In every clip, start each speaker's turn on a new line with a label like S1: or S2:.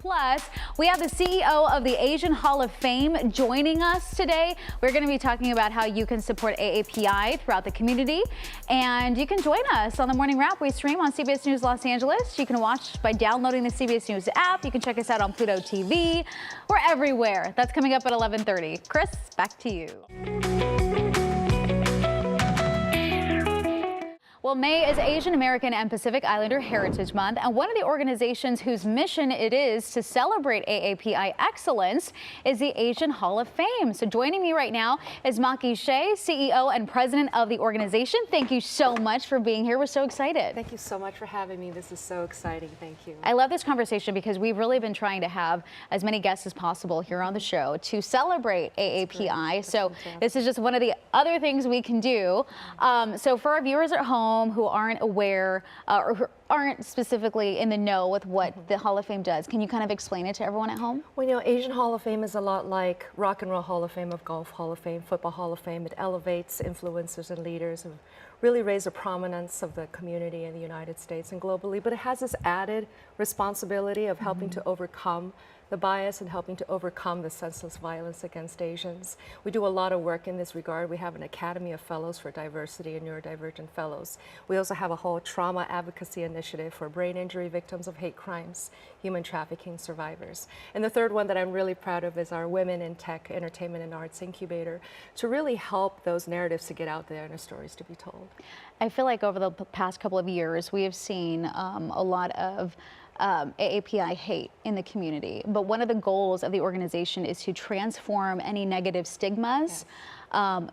S1: Plus, we have the CEO of the Asian Hall of Fame joining us today. We're going to be talking about how you can support AAPI throughout the community. And you can join us on the Morning Wrap. We stream on CBS News Los Angeles. You can watch by downloading the CBS News app. You can check us out on Pluto TV. We're everywhere. That's coming up at 11:30. Chris, back to you. Well, May is Asian American and Pacific Islander Heritage Month, and one of the organizations whose mission it is to celebrate AAPI excellence is the Asian Hall of Fame. So joining me right now is Maki Hsieh, CEO and President of the organization. Thank you so much for being here. We're so excited.
S2: Thank you so much for having me. This is so exciting. Thank you.
S1: I love this conversation because we've really been trying to have as many guests as possible here on the show to celebrate AAPI. So this is just one of the other things we can do. So for our viewers at home, who aren't aware or who aren't specifically in the know with what the Hall of Fame does, can you kind of explain it to everyone at home?
S2: Well, you know, Asian Hall of Fame is a lot like Rock and Roll Hall of Fame, of Golf Hall of Fame, Football Hall of Fame. It elevates influencers and leaders and really raise the prominence of the community in the United States and globally. But it has this added responsibility of helping to overcome the bias and helping to overcome the senseless violence against Asians. We do a lot of work in this regard. We have an Academy of Fellows for Diversity and Neurodivergent Fellows. We also have a whole trauma advocacy initiative for brain injury victims of hate crimes, human trafficking survivors. And the third one that I'm really proud of is our Women in Tech, Entertainment and Arts Incubator to really help those narratives to get out there and the stories to be told.
S1: I feel like over the past couple of years, we have seen a lot of AAPI hate in the community. But one of the goals of the organization is to transform any negative stigmas. Yes.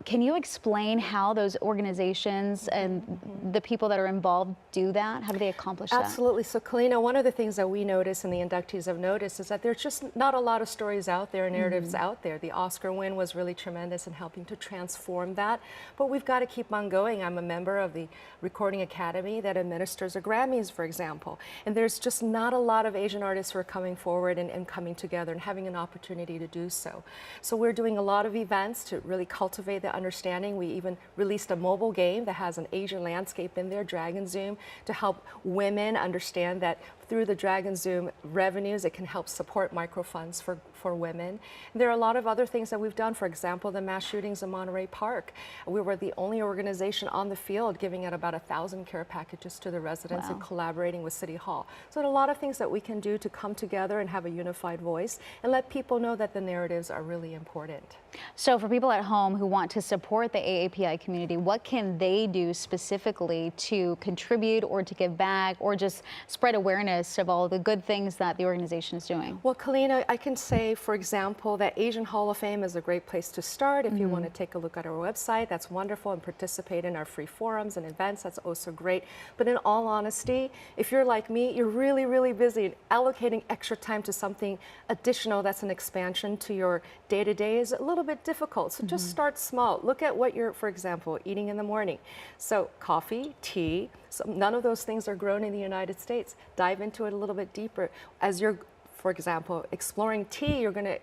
S1: Can you explain how those organizations and the people that are involved do that? How do they accomplish that?
S2: Absolutely. So, Kalina, one of the things that we notice and the inductees have noticed is that there's just not a lot of stories out there, narratives out there. The Oscar win was really tremendous in helping to transform that, but we've got to keep on going. I'm a member of the Recording Academy that administers the Grammys, for example, and there's just not a lot of Asian artists who are coming forward and coming together and having an opportunity to do so. So we're doing a lot of events to really cultivate the understanding. We even released a mobile game that has an Asian landscape in there, Dragon Zoom, to help women understand that through the Dragon Zoom revenues, it can help support microfunds for women. And there are a lot of other things that we've done. For example, the mass shootings in Monterey Park. We were the only organization on the field giving out about 1,000 care packages to the residents and collaborating with City Hall. So there are a lot of things that we can do to come together and have a unified voice and let people know that the narratives are really important.
S1: So for people at home who want to support the AAPI community, what can they do specifically to contribute or to give back or just spread awareness of all the good things that the organization is doing?
S2: Well, Kalina, I can say, for example, that Asian Hall of Fame is a great place to start. If you want to take a look at our website, that's wonderful, and participate in our free forums and events, that's also great. But in all honesty, if you're like me, you're really, really busy, and allocating extra time to something additional that's an expansion to your day-to-day is a little bit difficult. So just start small. Look at what you're, for example, eating in the morning. So coffee, tea, so none of those things are grown in the United States. Dive into it a little bit deeper. As you're, for example, exploring tea, you're going to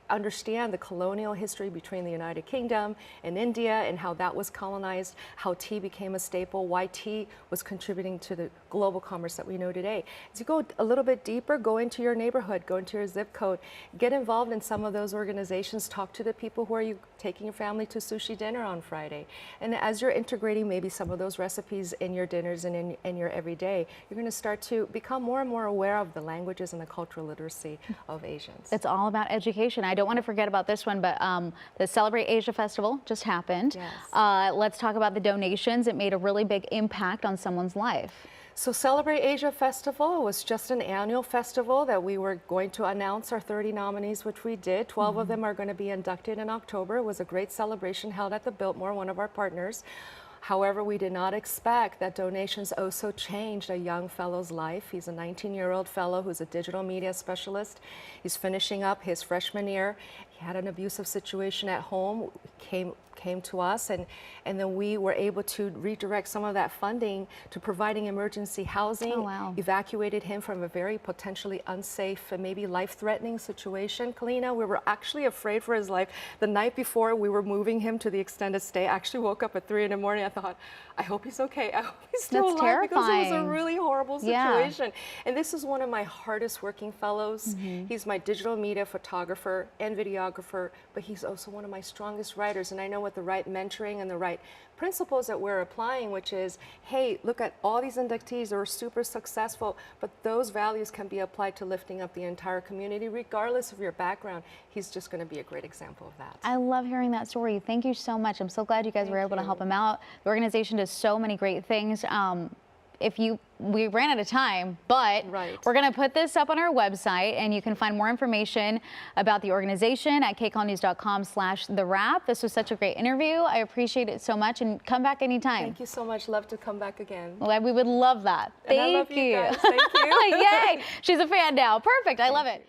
S2: understand the colonial history between the United Kingdom and India and how that was colonized, how tea became a staple, why tea was contributing to the global commerce that we know today. As you go a little bit deeper, go into your neighborhood, go into your zip code, get involved in some of those organizations, talk to the people who are you taking your family to sushi dinner on Friday. And as you're integrating maybe some of those recipes in your dinners and in your everyday, you're going to start to become more and more aware of the languages and the cultural literacy of Asians.
S1: It's all about education. I don't want to forget about this one, but the Celebrate Asia Festival just happened. Yes. Let's talk about the donations. It made a really big impact on someone's life.
S2: So Celebrate Asia Festival was just an annual festival that we were going to announce our 30 nominees, which we did. 12 of them are going to be inducted in October. It was a great celebration held at the Biltmore, one of our partners. However, we did not expect that donations also changed a young fellow's life. He's a 19-year-old fellow who's a digital media specialist. He's finishing up his freshman year. He had an abusive situation at home, came to us, and then we were able to redirect some of that funding to providing emergency housing.
S1: Oh, wow.
S2: Evacuated him from a very potentially unsafe and maybe life-threatening situation. Kalina, we were actually afraid for his life. The night before we were moving him to the extended stay, I actually woke up at 3 in the morning. I thought, I hope he's okay. I hope he's still
S1: That's
S2: alive because it was a
S1: terrifying.
S2: really horrible
S1: Yeah.
S2: situation. And this is one of my hardest working fellows. He's my digital media photographer and videographer, but he's also one of my strongest writers. And I know with the right mentoring and the right principles that we're applying, which is, hey, look at all these inductees who are super successful, but those values can be applied to lifting up the entire community, regardless of your background. He's just going to be a great example of that.
S1: I love hearing that story. Thank you so much. I'm so glad you guys were able to help him out. The organization does so many great things. We ran out of time, but we're going to put this up on our website, and you can find more information about the organization at kcalnews.com/thewrap. This was such a great interview. I appreciate it so much, and come back anytime.
S2: Thank you so much. Love to come back again.
S1: Well, we would love that.
S2: And I love you guys. Thank you.
S1: Yay! She's a fan now. Perfect. I love it.